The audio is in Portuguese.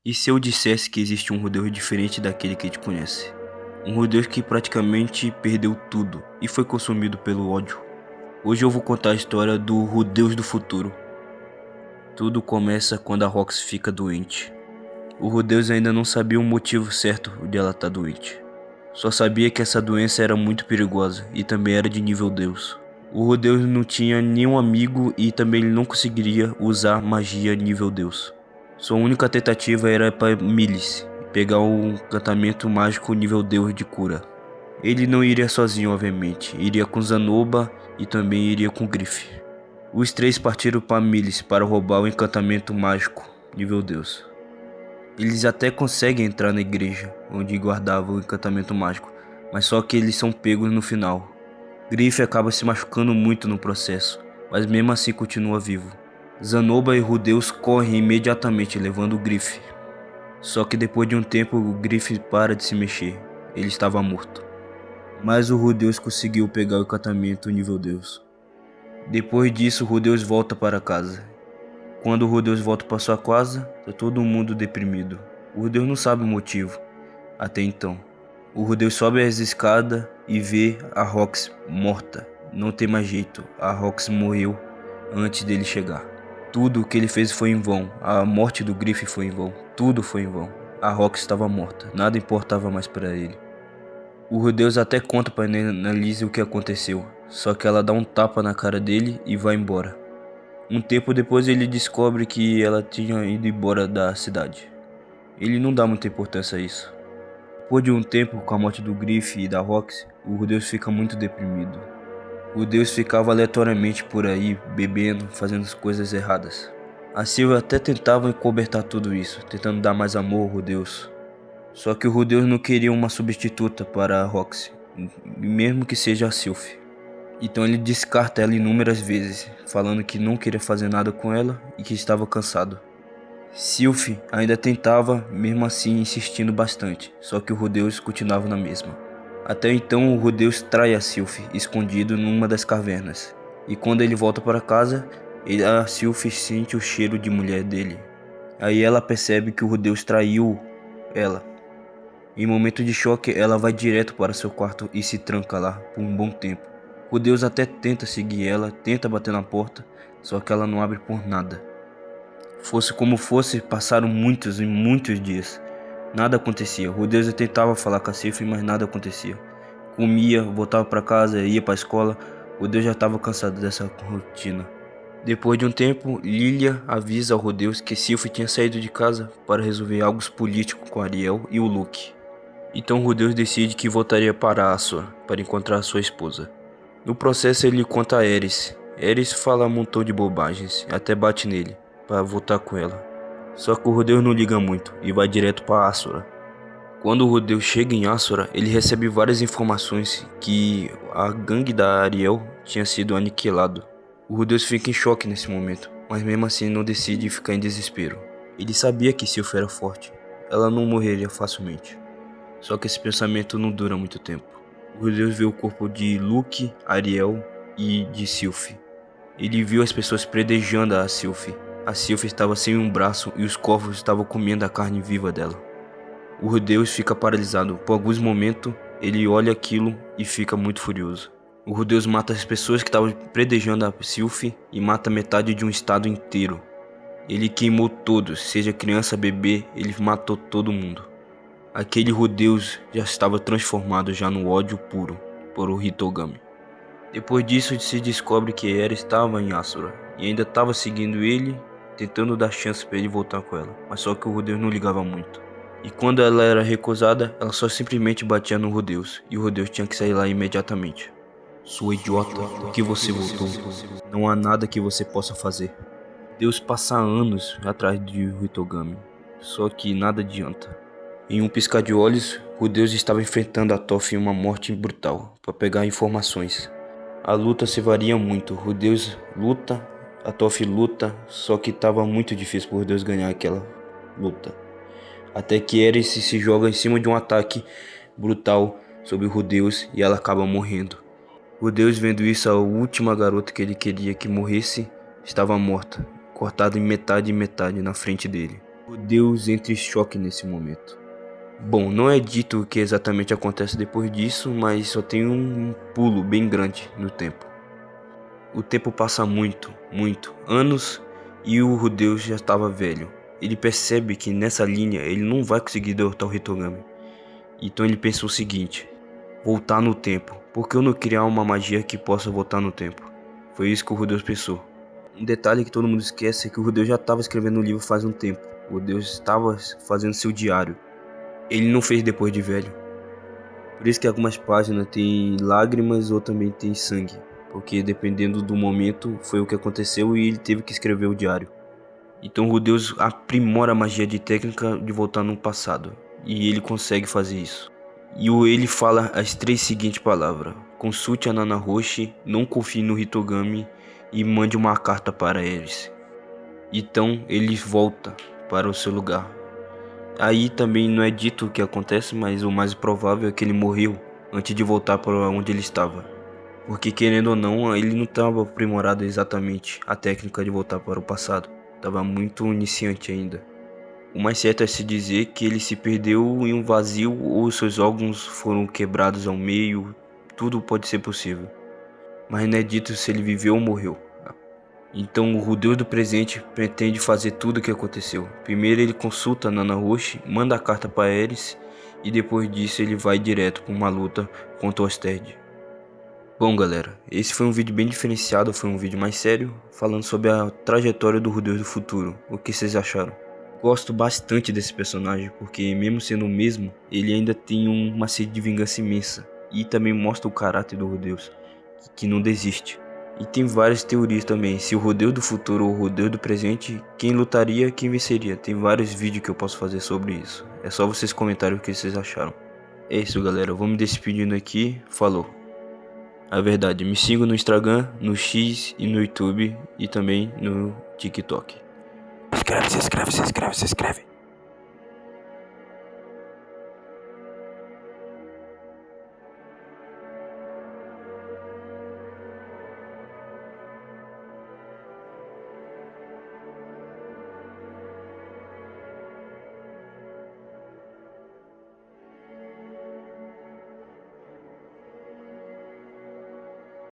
E se eu dissesse que existe um Rudeus diferente daquele que te conhece? Um Rudeus que praticamente perdeu tudo e foi consumido pelo ódio. Hoje eu vou contar a história do Rudeus do futuro. Tudo começa quando a Rox fica doente. O Rudeus ainda não sabia o motivo certo de ela estar doente. Só sabia que essa doença era muito perigosa e também era de nível Deus. O Rudeus não tinha nenhum amigo e também ele não conseguiria usar magia nível Deus. Sua única tentativa era para Milis pegar um encantamento mágico nível Deus de cura. Ele não iria sozinho, obviamente, iria com Zanoba e também iria com Griff. Os três partiram para Milis para roubar o encantamento mágico nível Deus. Eles até conseguem entrar na igreja onde guardava o encantamento mágico, mas só que eles são pegos no final. Griff acaba se machucando muito no processo, mas mesmo assim continua vivo. Zanoba e Rudeus correm imediatamente levando o Griff. Só que depois de um tempo o Griff para de se mexer, ele estava morto. Mas o Rudeus conseguiu pegar o encantamento nível Deus. Depois disso Rudeus volta para casa. Quando o Rudeus volta para sua casa, tá todo mundo deprimido. O Rudeus não sabe o motivo, até então. O Rudeus sobe as escadas e vê a Rox morta. Não tem mais jeito, a Rox morreu antes dele chegar. Tudo o que ele fez foi em vão, a morte do Griff foi em vão, tudo foi em vão. A Rox estava morta, nada importava mais para ele. O Rudeus até conta para Annalise o que aconteceu, só que ela dá um tapa na cara dele e vai embora. Um tempo depois ele descobre que ela tinha ido embora da cidade. Ele não dá muita importância a isso. Depois de um tempo, com a morte do Griff e da Rox, o Rudeus fica muito deprimido. O Rudeus ficava aleatoriamente por aí, bebendo, fazendo as coisas erradas. A Sylvia até tentava encobertar tudo isso, tentando dar mais amor ao Rudeus. Só que o Rudeus não queria uma substituta para a Rox, mesmo que seja a Sylvie. Então ele descarta ela inúmeras vezes, falando que não queria fazer nada com ela e que estava cansado. Sylvie ainda tentava, mesmo assim insistindo bastante, só que o Rudeus continuava na mesma. Até então o Rudeus trai a Sylvie, escondido numa das cavernas. E quando ele volta para casa, a Sylvie sente o cheiro de mulher dele. Aí ela percebe que o Rudeus traiu ela. Em momento de choque, ela vai direto para seu quarto e se tranca lá por um bom tempo. Rudeus até tenta seguir ela, tenta bater na porta, só que ela não abre por nada. Fosse como fosse, passaram muitos e muitos dias. Nada acontecia. Rudeus tentava falar com a Sylvie, mas nada acontecia. Comia, voltava para casa, ia para a escola. Rudeus já estava cansado dessa rotina. Depois de um tempo, Lilia avisa ao Rudeus que Sylvie tinha saído de casa para resolver algo político com Ariel e o Luke. Então Rudeus decide que voltaria para Asua para encontrar sua esposa. No processo ele conta a Aerys. Aerys fala um montão de bobagens, até bate nele, para voltar com ela. Só que o Rudeus não liga muito e vai direto para Asura. Quando o Rudeus chega em Asura, ele recebe várias informações que a gangue da Ariel tinha sido aniquilado. O Rudeus fica em choque nesse momento, mas mesmo assim não decide ficar em desespero. Ele sabia que Sylvie era forte, ela não morreria facilmente. Só que esse pensamento não dura muito tempo. O Rudeus vê o corpo de Luke, Ariel e de Sylvie. Ele viu as pessoas predejando a Sylvie. A Sylvie estava sem um braço e os corvos estavam comendo a carne viva dela. O Rudeus fica paralisado. Por alguns momentos, ele olha aquilo e fica muito furioso. O Rudeus mata as pessoas que estavam predejando a Sylvie e mata metade de um estado inteiro. Ele queimou todos, seja criança, bebê, ele matou todo mundo. Aquele Rudeus já estava transformado já no ódio puro por o Hitogami. Depois disso se descobre que Era estava em Asura e ainda estava seguindo ele, tentando dar chance para ele voltar com ela, mas só que o Rudeus não ligava muito. E quando ela era recusada, ela só simplesmente batia no Rudeus e o Rudeus tinha que sair lá imediatamente. Sua idiota, por que você voltou? Não há nada que você possa fazer. Deus passa anos atrás de Hitogami, só que nada adianta. Em um piscar de olhos, Rudeus estava enfrentando a Toph em uma morte brutal para pegar informações. A luta se varia muito. Rudeus luta, a Toph luta, só que estava muito difícil para Rudeus ganhar aquela luta. Até que Aerys se joga em cima de um ataque brutal sobre Rudeus e ela acaba morrendo. Rudeus, vendo isso, a última garota que ele queria que morresse estava morta, cortada em metade na frente dele. O Deus entra em choque nesse momento. Bom, não é dito o que exatamente acontece depois disso, mas só tem um pulo bem grande no tempo. O tempo passa muito anos, e o Rudeus já estava velho. Ele percebe que nessa linha ele não vai conseguir derrotar o Hitogami. Então ele pensou o seguinte: voltar no tempo. Por que eu não criar uma magia que possa voltar no tempo? Foi isso que o Rudeus pensou. Um detalhe que todo mundo esquece é que o Rudeus já estava escrevendo o livro faz um tempo. O Rudeus estava fazendo seu diário. Ele não fez depois de velho. Por isso que algumas páginas tem lágrimas ou também tem sangue. Porque dependendo do momento foi o que aconteceu e ele teve que escrever o diário. Então o Rudeus aprimora a magia de técnica de voltar no passado. E ele consegue fazer isso. E ele fala as 3 seguintes palavras: consulte a Nanahoshi, não confie no Hitogami e mande uma carta para eles. Então ele volta para o seu lugar. Aí também não é dito o que acontece, mas o mais provável é que ele morreu antes de voltar para onde ele estava. Porque querendo ou não, ele não estava aprimorado exatamente a técnica de voltar para o passado. Estava muito iniciante ainda. O mais certo é se dizer que ele se perdeu em um vazio ou seus órgãos foram quebrados ao meio. Tudo pode ser possível. Mas não é dito se ele viveu ou morreu. Então o Rudeus do presente pretende fazer tudo o que aconteceu. Primeiro ele consulta a Nanahoshi, manda a carta para Ares e depois disso ele vai direto para uma luta contra o Osterheld. Bom galera, esse foi um vídeo bem diferenciado, foi um vídeo mais sério, falando sobre a trajetória do Rudeus do futuro. O que vocês acharam? Gosto bastante desse personagem, porque mesmo sendo o mesmo, ele ainda tem uma sede de vingança imensa. E também mostra o caráter do Rudeus, que não desiste. E tem várias teorias também, se o Rudeus do futuro ou o Rudeus do presente, quem lutaria, quem venceria. Tem vários vídeos que eu posso fazer sobre isso. É só vocês comentarem o que vocês acharam. É isso galera, eu vou me despedindo aqui, falou. A verdade, me sigam no Instagram, no X e no YouTube e também no TikTok. Se inscreve.